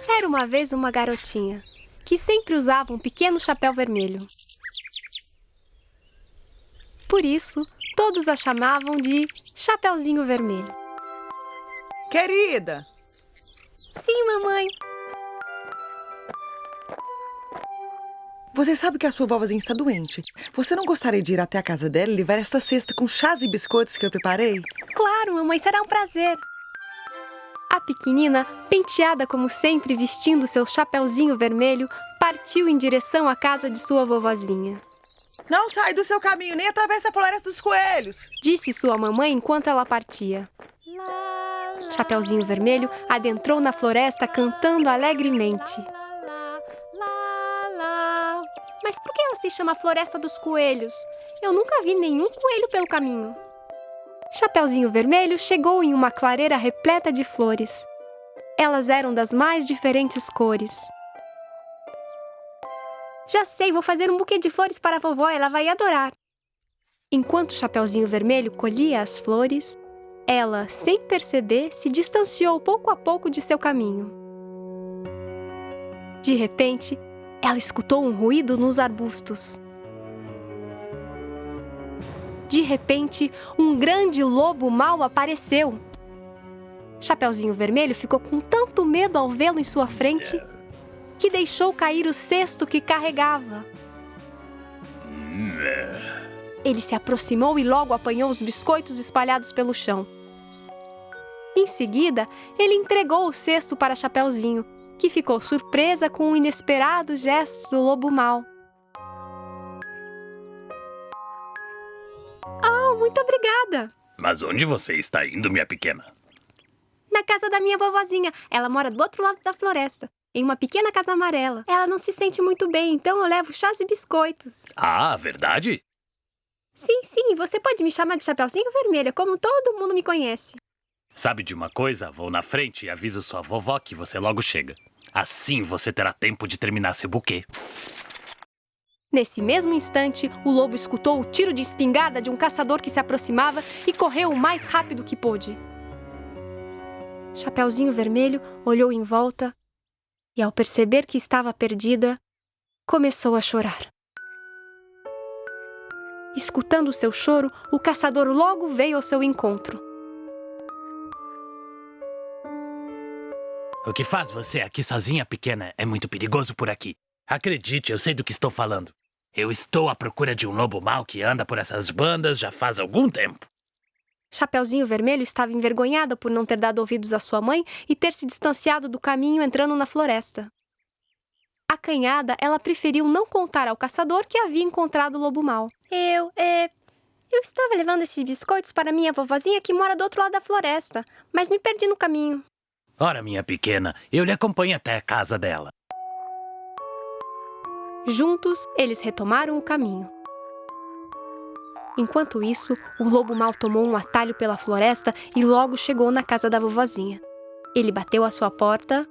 Era uma vez uma garotinha que sempre usava um pequeno chapéu vermelho. Por isso, todos a chamavam de Chapeuzinho Vermelho. Querida! Sim, mamãe. Você sabe que a sua vovozinha está doente. Você não gostaria de ir até a casa dela e levar esta cesta com chás e biscoitos que eu preparei? Claro, mamãe, será um prazer. A pequenina, penteada como sempre, vestindo seu chapeuzinho vermelho, partiu em direção à casa de sua vovozinha. Não sai do seu caminho, nem atravessa a floresta dos coelhos, disse sua mamãe enquanto ela partia. Chapeuzinho Vermelho adentrou na floresta cantando alegremente. Mas por que ela se chama Floresta dos Coelhos? Eu nunca vi nenhum coelho pelo caminho. Chapeuzinho Vermelho chegou em uma clareira repleta de flores. Elas eram das mais diferentes cores. Já sei, vou fazer um buquê de flores para a vovó, ela vai adorar. Enquanto Chapeuzinho Vermelho colhia as flores, ela, sem perceber, se distanciou pouco a pouco de seu caminho. De repente, ela escutou um ruído nos arbustos. De repente, um grande lobo mau apareceu. Chapeuzinho Vermelho ficou com tanto medo ao vê-lo em sua frente que deixou cair o cesto que carregava. Ele se aproximou e logo apanhou os biscoitos espalhados pelo chão. Em seguida, ele entregou o cesto para Chapeuzinho, que ficou surpresa com o inesperado gesto do lobo mau. Oh, muito obrigada! Mas onde você está indo, minha pequena? Na casa da minha vovozinha. Ela mora do outro lado da floresta, em uma pequena casa amarela. Ela não se sente muito bem, então eu levo chás e biscoitos. Ah, verdade? Sim, você pode me chamar de Chapeuzinho Vermelho, como todo mundo me conhece. Sabe de uma coisa? Vou na frente e aviso sua vovó que você logo chega. Assim você terá tempo de terminar seu buquê. Nesse mesmo instante, o lobo escutou o tiro de espingarda de um caçador que se aproximava e correu o mais rápido que pôde. Chapeuzinho Vermelho olhou em volta e, ao perceber que estava perdida, começou a chorar. Escutando seu choro, o caçador logo veio ao seu encontro. O que faz você aqui sozinha, pequena? É muito perigoso por aqui. Acredite, eu sei do que estou falando. Eu estou à procura de um lobo mau que anda por essas bandas já faz algum tempo. Chapeuzinho Vermelho estava envergonhada por não ter dado ouvidos à sua mãe e ter se distanciado do caminho entrando na floresta. Acanhada, ela preferiu não contar ao caçador que havia encontrado o lobo mau. Eu estava levando esses biscoitos para minha vovozinha que mora do outro lado da floresta, mas me perdi no caminho. Ora, minha pequena, eu lhe acompanho até a casa dela. Juntos, eles retomaram o caminho. Enquanto isso, o lobo mau tomou um atalho pela floresta e logo chegou na casa da vovozinha. Ele bateu à sua porta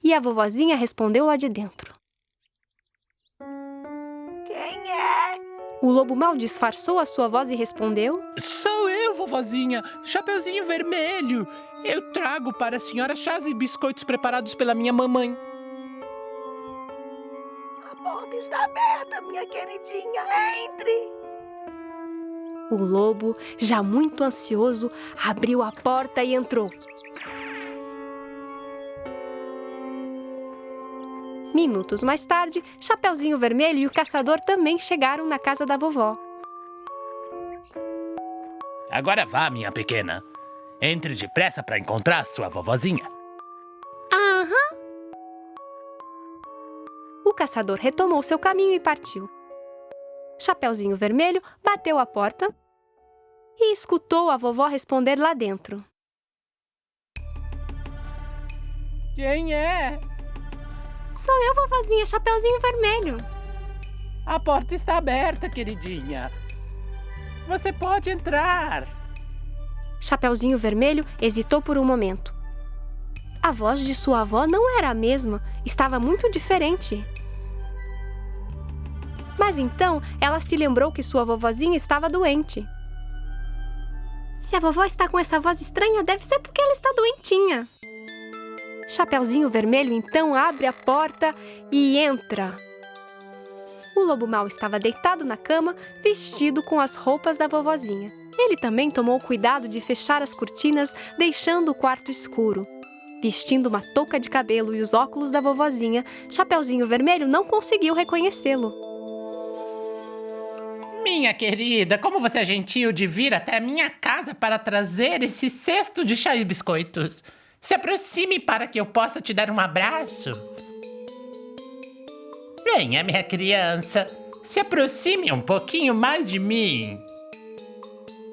e a vovozinha respondeu lá de dentro. Quem é? O lobo mau disfarçou a sua voz e respondeu: Sou eu, vovozinha, Chapeuzinho Vermelho. Eu trago para a senhora chás e biscoitos preparados pela minha mamãe. A porta está aberta, minha queridinha. Entre! O lobo, já muito ansioso, abriu a porta e entrou. Minutos mais tarde, Chapeuzinho Vermelho e o caçador também chegaram na casa da vovó. Agora vá, minha pequena. Entre depressa para encontrar sua vovozinha. Aham. O caçador retomou seu caminho e partiu. Chapeuzinho Vermelho bateu a porta e escutou a vovó responder lá dentro. Quem é? Sou eu, vovozinha, Chapeuzinho Vermelho. A porta está aberta, queridinha. Você pode entrar. Chapeuzinho Vermelho hesitou por um momento. A voz de sua avó não era a mesma, estava muito diferente. Mas então ela se lembrou que sua vovozinha estava doente. Se a vovó está com essa voz estranha, deve ser porque ela está doentinha. Chapeuzinho Vermelho então abre a porta e entra. O lobo mau estava deitado na cama, vestido com as roupas da vovozinha. Ele também tomou cuidado de fechar as cortinas, deixando o quarto escuro. Vestindo uma touca de cabelo e os óculos da vovozinha, Chapeuzinho Vermelho não conseguiu reconhecê-lo. Minha querida, como você é gentil de vir até a minha casa para trazer esse cesto de chá e biscoitos. Se aproxime para que eu possa te dar um abraço. Venha, minha criança. Se aproxime um pouquinho mais de mim.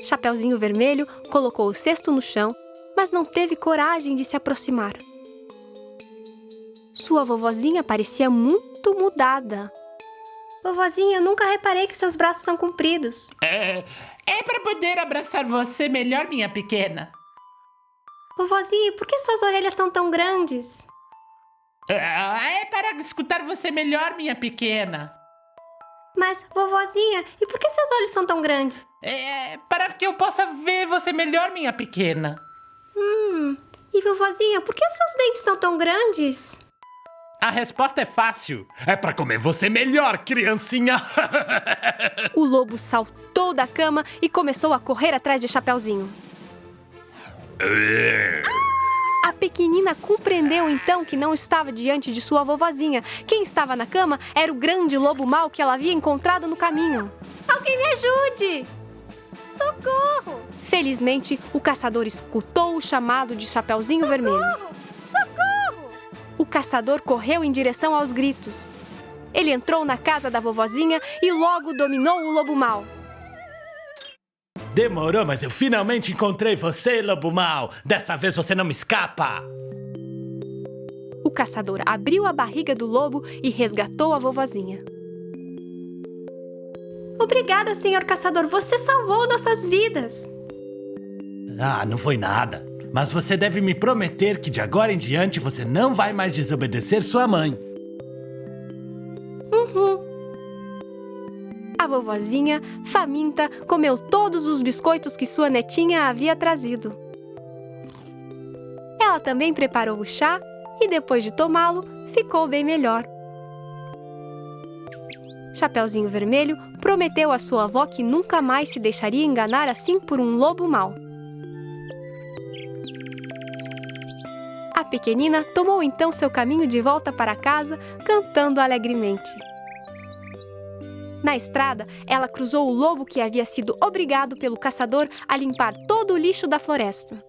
Chapeuzinho Vermelho colocou o cesto no chão, mas não teve coragem de se aproximar. Sua vovozinha parecia muito mudada. Vovozinha, eu nunca reparei que seus braços são compridos. É para poder abraçar você melhor, minha pequena. Vovozinha, por que suas orelhas são tão grandes? É para escutar você melhor, minha pequena. Mas, vovozinha, e por que seus olhos são tão grandes? É para que eu possa ver você melhor, minha pequena. E vovozinha, por que os seus dentes são tão grandes? A resposta é fácil. É pra comer você melhor, criancinha! O lobo saltou da cama e começou a correr atrás de Chapeuzinho. A pequenina compreendeu então que não estava diante de sua vovozinha. Quem estava na cama era o grande lobo mau que ela havia encontrado no caminho. Alguém me ajude! Socorro! Felizmente, o caçador escutou o chamado de Chapeuzinho Vermelho. Socorro! O caçador correu em direção aos gritos. Ele entrou na casa da vovozinha e logo dominou o lobo mau. Demorou, mas eu finalmente encontrei você, lobo mau. Dessa vez você não me escapa. O caçador abriu a barriga do lobo e resgatou a vovozinha. Obrigada, senhor caçador. Você salvou nossas vidas. Ah, não foi nada. Mas você deve me prometer que de agora em diante você não vai mais desobedecer sua mãe. A vovozinha, faminta, comeu todos os biscoitos que sua netinha havia trazido. Ela também preparou o chá e, depois de tomá-lo, ficou bem melhor. Chapeuzinho Vermelho prometeu à sua avó que nunca mais se deixaria enganar assim por um lobo mau. A pequenina tomou então seu caminho de volta para casa, cantando alegremente. Na estrada, ela cruzou o lobo que havia sido obrigado pelo caçador a limpar todo o lixo da floresta.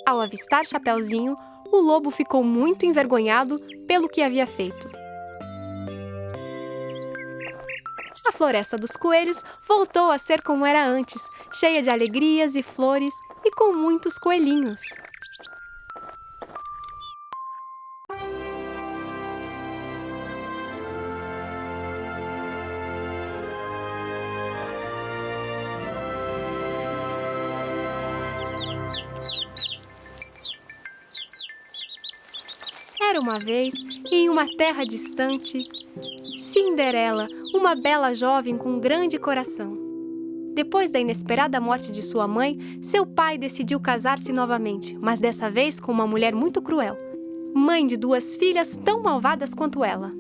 Ao avistar Chapeuzinho, o lobo ficou muito envergonhado pelo que havia feito. A floresta dos coelhos voltou a ser como era antes, cheia de alegrias e flores e com muitos coelhinhos. Era uma vez, em uma terra distante, Cinderela, uma bela jovem com um grande coração. Depois da inesperada morte de sua mãe, seu pai decidiu casar-se novamente, mas dessa vez com uma mulher muito cruel, mãe de 2 filhas tão malvadas quanto ela.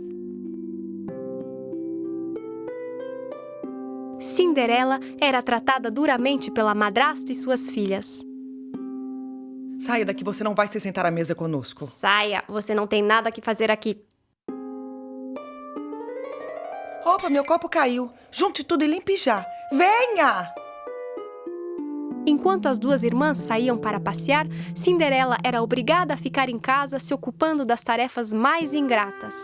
Cinderela era tratada duramente pela madrasta e suas filhas. Saia daqui, você não vai se sentar à mesa conosco. Saia, você não tem nada que fazer aqui. Opa, meu copo caiu. Junte tudo e limpe já. Venha! Enquanto as 2 irmãs saíam para passear, Cinderela era obrigada a ficar em casa se ocupando das tarefas mais ingratas.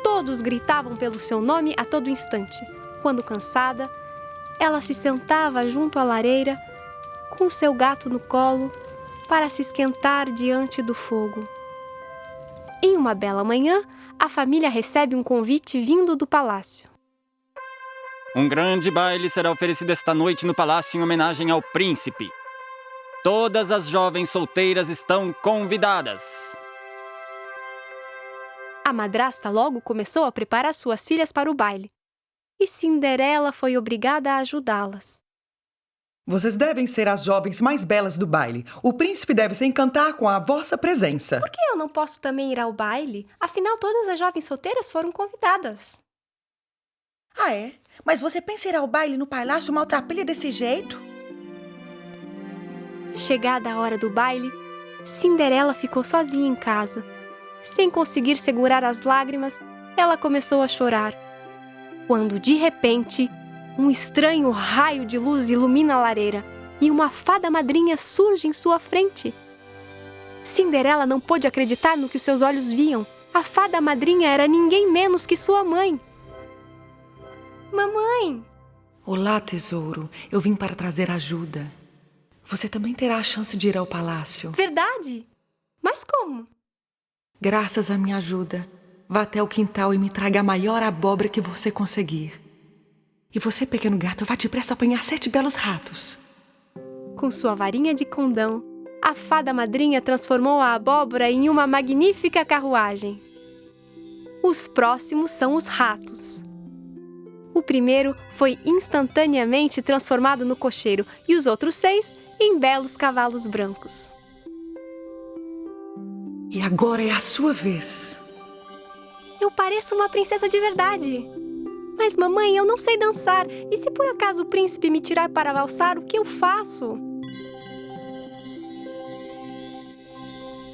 Todos gritavam pelo seu nome a todo instante. Quando cansada, ela se sentava junto à lareira, com seu gato no colo, para se esquentar diante do fogo. Em uma bela manhã, a família recebe um convite vindo do palácio. Um grande baile será oferecido esta noite no palácio em homenagem ao príncipe. Todas as jovens solteiras estão convidadas. A madrasta logo começou a preparar suas filhas para o baile, e Cinderela foi obrigada a ajudá-las. Vocês devem ser as jovens mais belas do baile. O príncipe deve se encantar com a vossa presença. Por que eu não posso também ir ao baile? Afinal, todas as jovens solteiras foram convidadas. Ah, é? Mas você pensa em ir ao baile no palácio maltrapilha desse jeito? Chegada a hora do baile, Cinderela ficou sozinha em casa. Sem conseguir segurar as lágrimas, ela começou a chorar. Quando, de repente, um estranho raio de luz ilumina a lareira e uma fada madrinha surge em sua frente. Cinderela não pôde acreditar no que os seus olhos viam. A fada madrinha era ninguém menos que sua mãe. Mamãe! Olá, tesouro. Eu vim para trazer ajuda. Você também terá a chance de ir ao palácio. Verdade? Mas como? Graças à minha ajuda, vá até o quintal e me traga a maior abóbora que você conseguir. E você, pequeno gato, vá depressa apanhar 7 belos ratos. Com sua varinha de condão, a fada madrinha transformou a abóbora em uma magnífica carruagem. Os próximos são os ratos. O primeiro foi instantaneamente transformado no cocheiro e os outros 6 em belos cavalos brancos. E agora é a sua vez. Eu pareço uma princesa de verdade. Mas, mamãe, eu não sei dançar. E se por acaso o príncipe me tirar para valsar, o que eu faço?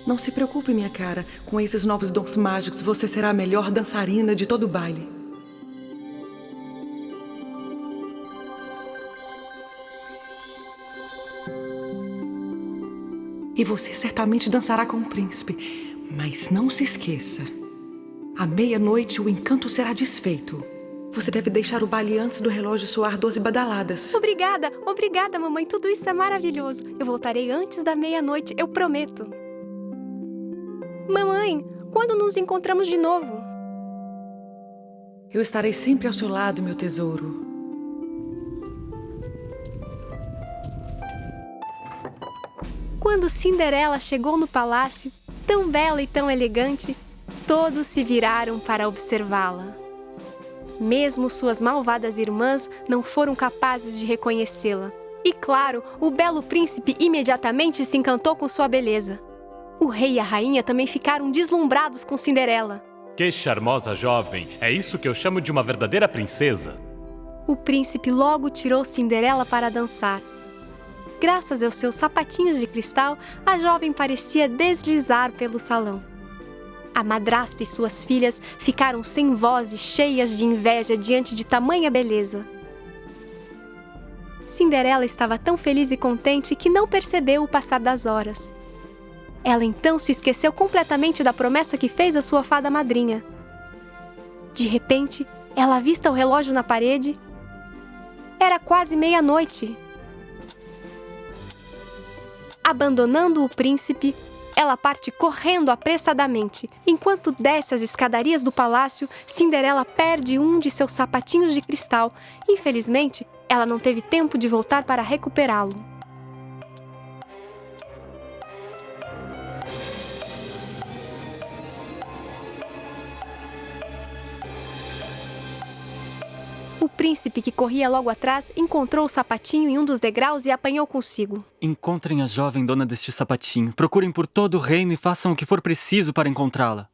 Não se preocupe, minha cara. Com esses novos dons mágicos, você será a melhor dançarina de todo o baile. E você certamente dançará com o príncipe. Mas não se esqueça. À meia-noite, o encanto será desfeito. Você deve deixar o baile antes do relógio soar 12 badaladas. Obrigada, obrigada, mamãe. Tudo isso é maravilhoso. Eu voltarei antes da meia-noite, eu prometo. Mamãe, quando nos encontramos de novo? Eu estarei sempre ao seu lado, meu tesouro. Quando Cinderela chegou no palácio, tão bela e tão elegante, todos se viraram para observá-la. Mesmo suas malvadas irmãs não foram capazes de reconhecê-la. E claro, o belo príncipe imediatamente se encantou com sua beleza. O rei e a rainha também ficaram deslumbrados com Cinderela. Que charmosa jovem! É isso que eu chamo de uma verdadeira princesa. O príncipe logo tirou Cinderela para dançar. Graças aos seus sapatinhos de cristal, a jovem parecia deslizar pelo salão. A madrasta e suas filhas ficaram sem voz e cheias de inveja diante de tamanha beleza. Cinderela estava tão feliz e contente que não percebeu o passar das horas. Ela então se esqueceu completamente da promessa que fez à sua fada madrinha. De repente, ela avista o relógio na parede. Era quase meia-noite. Abandonando o príncipe, ela parte correndo apressadamente. Enquanto desce as escadarias do palácio, Cinderela perde um de seus sapatinhos de cristal. Infelizmente, ela não teve tempo de voltar para recuperá-lo. O príncipe, que corria logo atrás, encontrou o sapatinho em um dos degraus e apanhou consigo. Encontrem a jovem dona deste sapatinho. Procurem por todo o reino e façam o que for preciso para encontrá-la.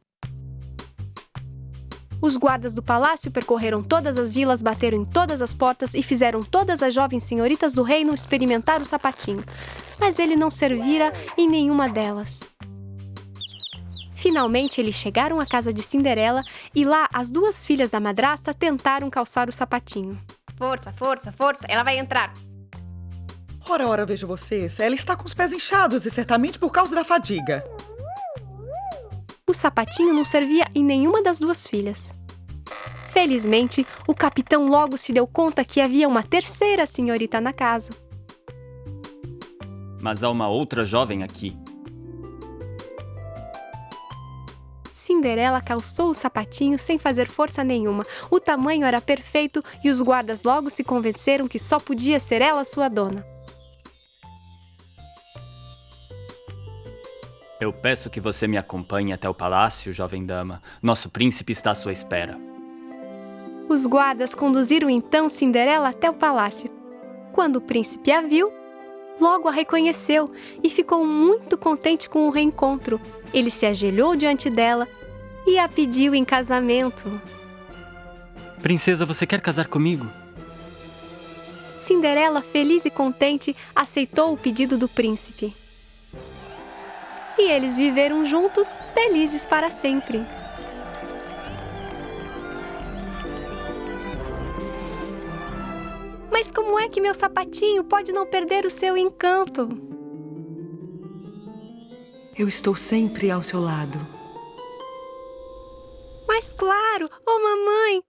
Os guardas do palácio percorreram todas as vilas, bateram em todas as portas e fizeram todas as jovens senhoritas do reino experimentar o sapatinho. Mas ele não servira em nenhuma delas. Finalmente, eles chegaram à casa de Cinderela e lá as duas filhas da madrasta tentaram calçar o sapatinho. Força, força, força, ela vai entrar. Ora, ora, vejo vocês. Ela está com os pés inchados e certamente por causa da fadiga. O sapatinho não servia em nenhuma das duas filhas. Felizmente, o capitão logo se deu conta que havia uma terceira senhorita na casa. Mas há uma outra jovem aqui. Cinderela calçou o sapatinho sem fazer força nenhuma. O tamanho era perfeito e os guardas logo se convenceram que só podia ser ela sua dona. Eu peço que você me acompanhe até o palácio, jovem dama. Nosso príncipe está à sua espera. Os guardas conduziram então Cinderela até o palácio. Quando o príncipe a viu, logo a reconheceu e ficou muito contente com o reencontro. Ele se ajoelhou diante dela e a pediu em casamento. Princesa, você quer casar comigo? Cinderela, feliz e contente, aceitou o pedido do príncipe. E eles viveram juntos, felizes para sempre. Mas como é que meu sapatinho pode não perder o seu encanto? Eu estou sempre ao seu lado. Mas claro, oh mamãe,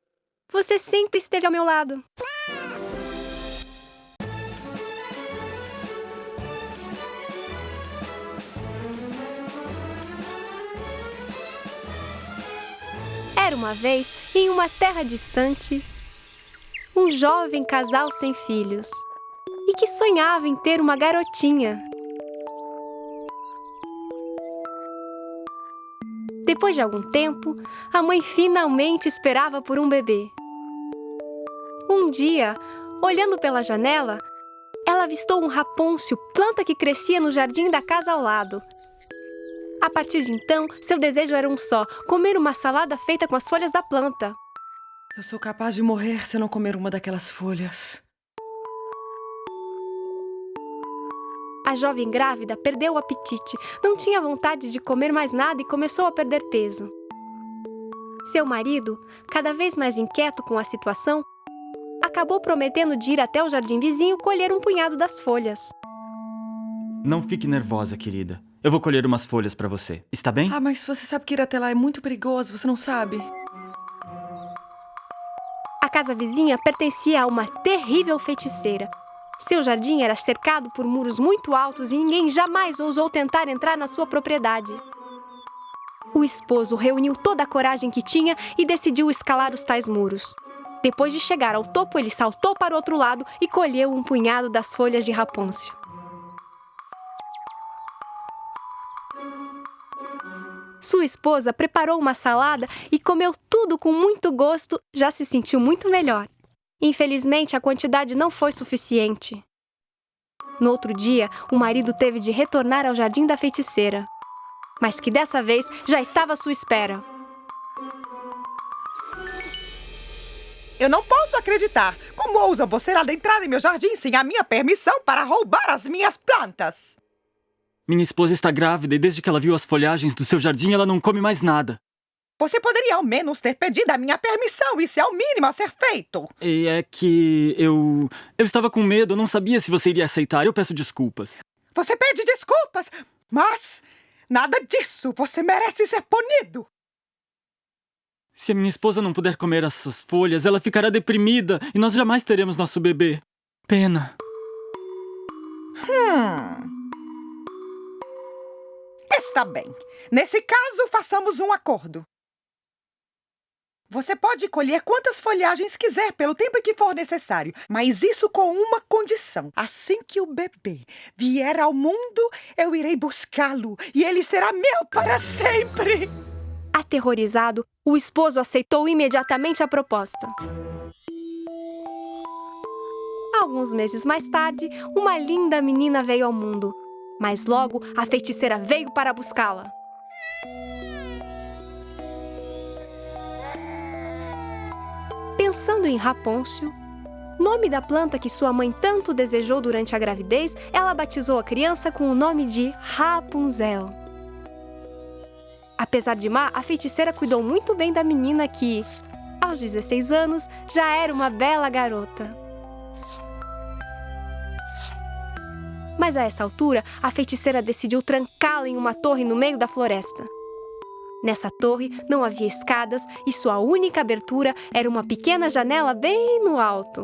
você sempre esteve ao meu lado. Era uma vez, em uma terra distante, um jovem casal sem filhos e que sonhava em ter uma garotinha. Depois de algum tempo, a mãe finalmente esperava por um bebê. Um dia, olhando pela janela, ela avistou um rapôncio, planta que crescia no jardim da casa ao lado. A partir de então, seu desejo era um só: comer uma salada feita com as folhas da planta. Eu sou capaz de morrer se eu não comer uma daquelas folhas. A jovem grávida perdeu o apetite, não tinha vontade de comer mais nada e começou a perder peso. Seu marido, cada vez mais inquieto com a situação, acabou prometendo de ir até o jardim vizinho colher um punhado das folhas. Não fique nervosa, querida. Eu vou colher umas folhas pra você. Está bem? Ah, mas você sabe que ir até lá é muito perigoso, você não sabe? A casa vizinha pertencia a uma terrível feiticeira. Seu jardim era cercado por muros muito altos e ninguém jamais ousou tentar entrar na sua propriedade. O esposo reuniu toda a coragem que tinha e decidiu escalar os tais muros. Depois de chegar ao topo, ele saltou para o outro lado e colheu um punhado das folhas de rapôncio. Sua esposa preparou uma salada e comeu tudo com muito gosto, já se sentiu muito melhor. Infelizmente, a quantidade não foi suficiente. No outro dia, o marido teve de retornar ao jardim da feiticeira, mas que dessa vez já estava à sua espera. Eu não posso acreditar. Como ousa você adentrar em meu jardim sem a minha permissão para roubar as minhas plantas? Minha esposa está grávida e desde que ela viu as folhagens do seu jardim, ela não come mais nada. Você poderia ao menos ter pedido a minha permissão. Isso é o mínimo a ser feito. E é que eu estava com medo, eu não sabia se você iria aceitar. Eu peço desculpas. Você pede desculpas, mas nada disso. Você merece ser punido. Se a minha esposa não puder comer essas folhas, ela ficará deprimida e nós jamais teremos nosso bebê. Pena. Está bem. Nesse caso, façamos um acordo. Você pode colher quantas folhagens quiser pelo tempo que for necessário, mas isso com uma condição. Assim que o bebê vier ao mundo, eu irei buscá-lo e ele será meu para sempre. Aterrorizado, o esposo aceitou imediatamente a proposta. Alguns meses mais tarde, uma linda menina veio ao mundo. Mas logo, a feiticeira veio para buscá-la. Pensando em Rapôncio, nome da planta que sua mãe tanto desejou durante a gravidez, ela batizou a criança com o nome de Rapunzel. Apesar de má, a feiticeira cuidou muito bem da menina que, aos 16 anos, já era uma bela garota. Mas a essa altura, a feiticeira decidiu trancá-la em uma torre no meio da floresta. Nessa torre não havia escadas e sua única abertura era uma pequena janela bem no alto.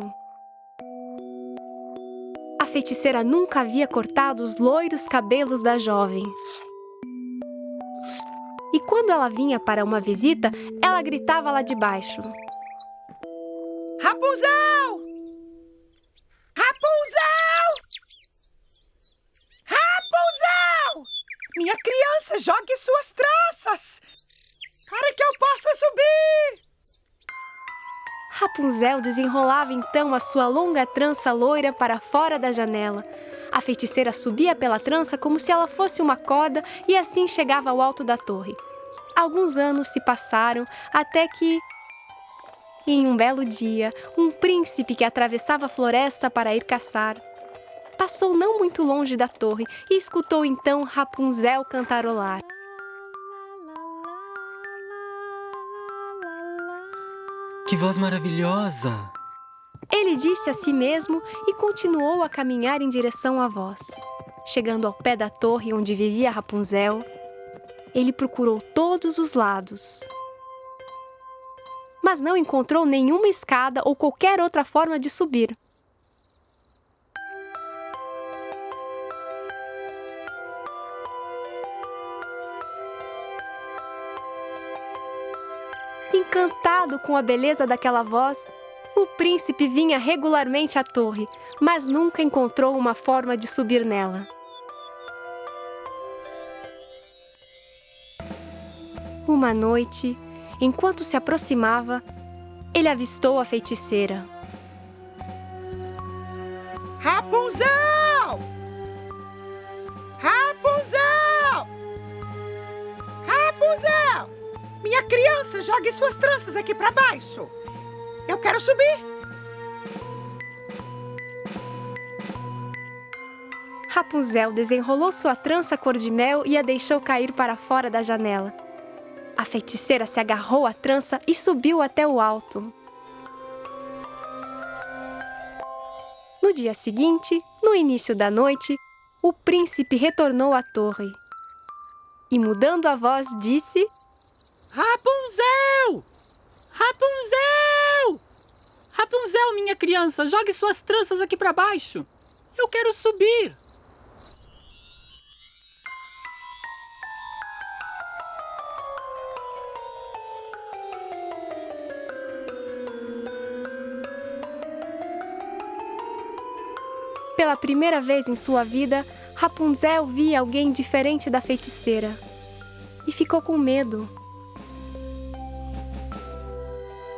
A feiticeira nunca havia cortado os loiros cabelos da jovem. E quando ela vinha para uma visita, ela gritava lá de baixo: Rapunzel! Rapunzel! Rapunzel! Minha criança, jogue suas tranças para que eu possa subir! Rapunzel desenrolava então a sua longa trança loira para fora da janela. A feiticeira subia pela trança como se ela fosse uma corda e assim chegava ao alto da torre. Alguns anos se passaram até que, em um belo dia, um príncipe que atravessava a floresta para ir caçar passou não muito longe da torre e escutou então Rapunzel cantarolar. Que voz maravilhosa! Ele disse a si mesmo e continuou a caminhar em direção à voz. Chegando ao pé da torre onde vivia Rapunzel, ele procurou todos os lados, mas não encontrou nenhuma escada ou qualquer outra forma de subir. Encantado com a beleza daquela voz, o príncipe vinha regularmente à torre, mas nunca encontrou uma forma de subir nela. Uma noite, enquanto se aproximava, ele avistou a feiticeira. Rapunzel! Rapunzel! Rapunzel! Minha criança, jogue suas tranças aqui para baixo. Eu quero subir. Rapunzel desenrolou sua trança cor-de-mel e a deixou cair para fora da janela. A feiticeira se agarrou à trança e subiu até o alto. No dia seguinte, no início da noite, o príncipe retornou à torre e, mudando a voz, disse: Rapunzel! Rapunzel! Rapunzel, minha criança, jogue suas tranças aqui para baixo. Eu quero subir. Pela primeira vez em sua vida, Rapunzel via alguém diferente da feiticeira e ficou com medo.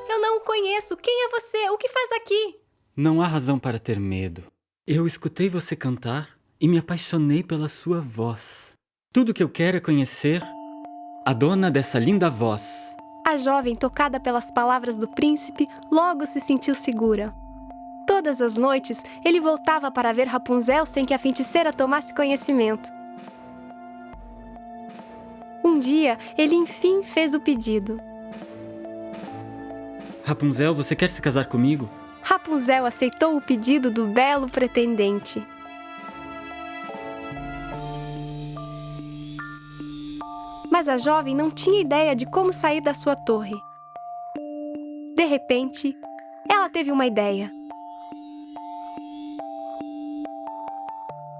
Eu não o conheço. Quem é você? O que faz aqui? Não há razão para ter medo. Eu escutei você cantar e me apaixonei pela sua voz. Tudo que eu quero é conhecer a dona dessa linda voz. A jovem, tocada pelas palavras do príncipe, logo se sentiu segura. Todas as noites, ele voltava para ver Rapunzel sem que a feiticeira tomasse conhecimento. Um dia, ele enfim fez o pedido. Rapunzel, você quer se casar comigo? Rapunzel aceitou o pedido do belo pretendente. Mas a jovem não tinha ideia de como sair da sua torre. De repente, ela teve uma ideia.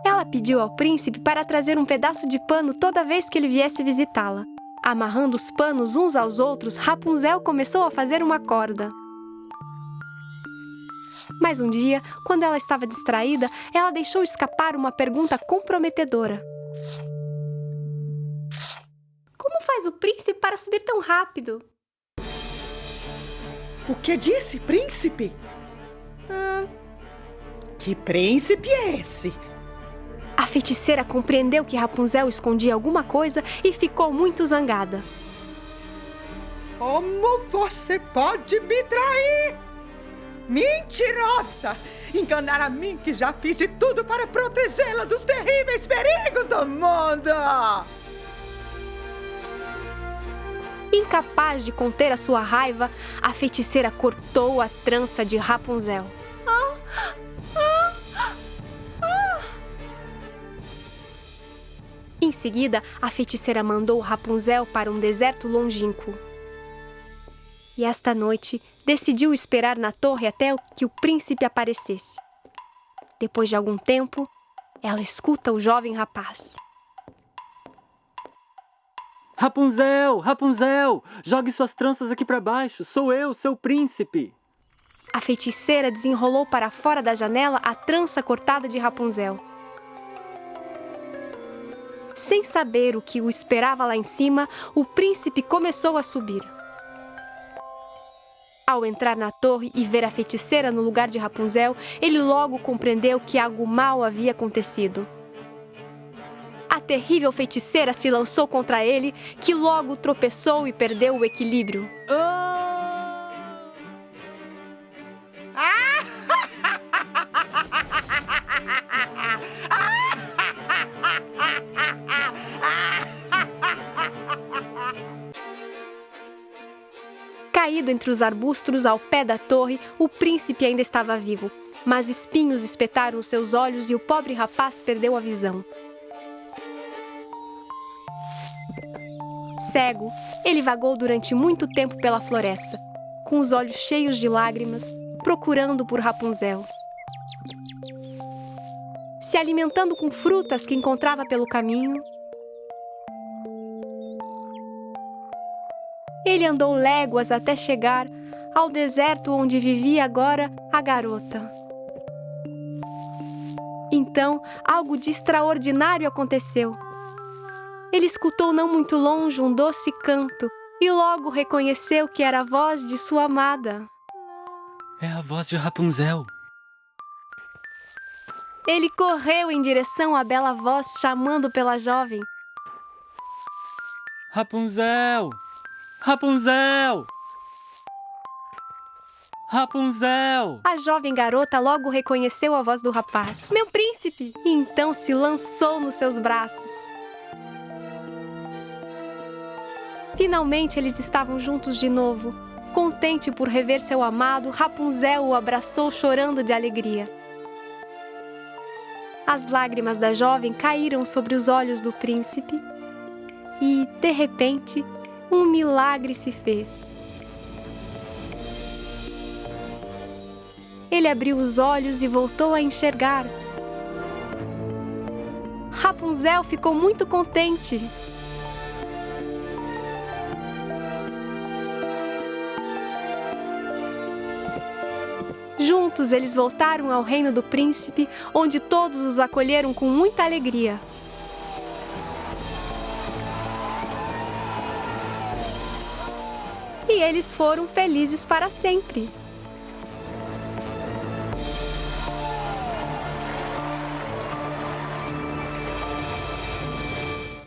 Ela pediu ao príncipe para trazer um pedaço de pano toda vez que ele viesse visitá-la. Amarrando os panos uns aos outros, Rapunzel começou a fazer uma corda. Mas um dia, quando ela estava distraída, ela deixou escapar uma pergunta comprometedora. Como faz o príncipe para subir tão rápido? O que disse, príncipe? Que príncipe é esse? A feiticeira compreendeu que Rapunzel escondia alguma coisa e ficou muito zangada. Como você pode me trair? Mentirosa! Enganar a mim que já fiz de tudo para protegê-la dos terríveis perigos do mundo! Incapaz de conter a sua raiva, a feiticeira cortou a trança de Rapunzel. Em seguida, a feiticeira mandou Rapunzel para um deserto longínquo. E esta noite, decidiu esperar na torre até que o príncipe aparecesse. Depois de algum tempo, ela escuta o jovem rapaz. Rapunzel, Rapunzel, jogue suas tranças aqui para baixo. Sou eu, seu príncipe. A feiticeira desenrolou para fora da janela a trança cortada de Rapunzel. Sem saber o que o esperava lá em cima, o príncipe começou a subir. Ao entrar na torre e ver a feiticeira no lugar de Rapunzel, ele logo compreendeu que algo mal havia acontecido. A terrível feiticeira se lançou contra ele, que logo tropeçou e perdeu o equilíbrio. Caído entre os arbustos ao pé da torre, o príncipe ainda estava vivo, mas espinhos espetaram os seus olhos e o pobre rapaz perdeu a visão. Cego, ele vagou durante muito tempo pela floresta, com os olhos cheios de lágrimas, procurando por Rapunzel. Se alimentando com frutas que encontrava pelo caminho, ele andou léguas até chegar ao deserto onde vivia agora a garota. Então, algo de extraordinário aconteceu. Ele escutou não muito longe um doce canto e logo reconheceu que era a voz de sua amada. É a voz de Rapunzel. Ele correu em direção à bela voz chamando pela jovem. Rapunzel! Rapunzel! Rapunzel! A jovem garota logo reconheceu a voz do rapaz. Meu príncipe! E então se lançou nos seus braços. Finalmente eles estavam juntos de novo. Contente por rever seu amado, Rapunzel o abraçou chorando de alegria. As lágrimas da jovem caíram sobre os olhos do príncipe e, de repente, um milagre se fez. Ele abriu os olhos e voltou a enxergar. Rapunzel ficou muito contente. Juntos eles voltaram ao reino do príncipe, onde todos os acolheram com muita alegria. E eles foram felizes para sempre.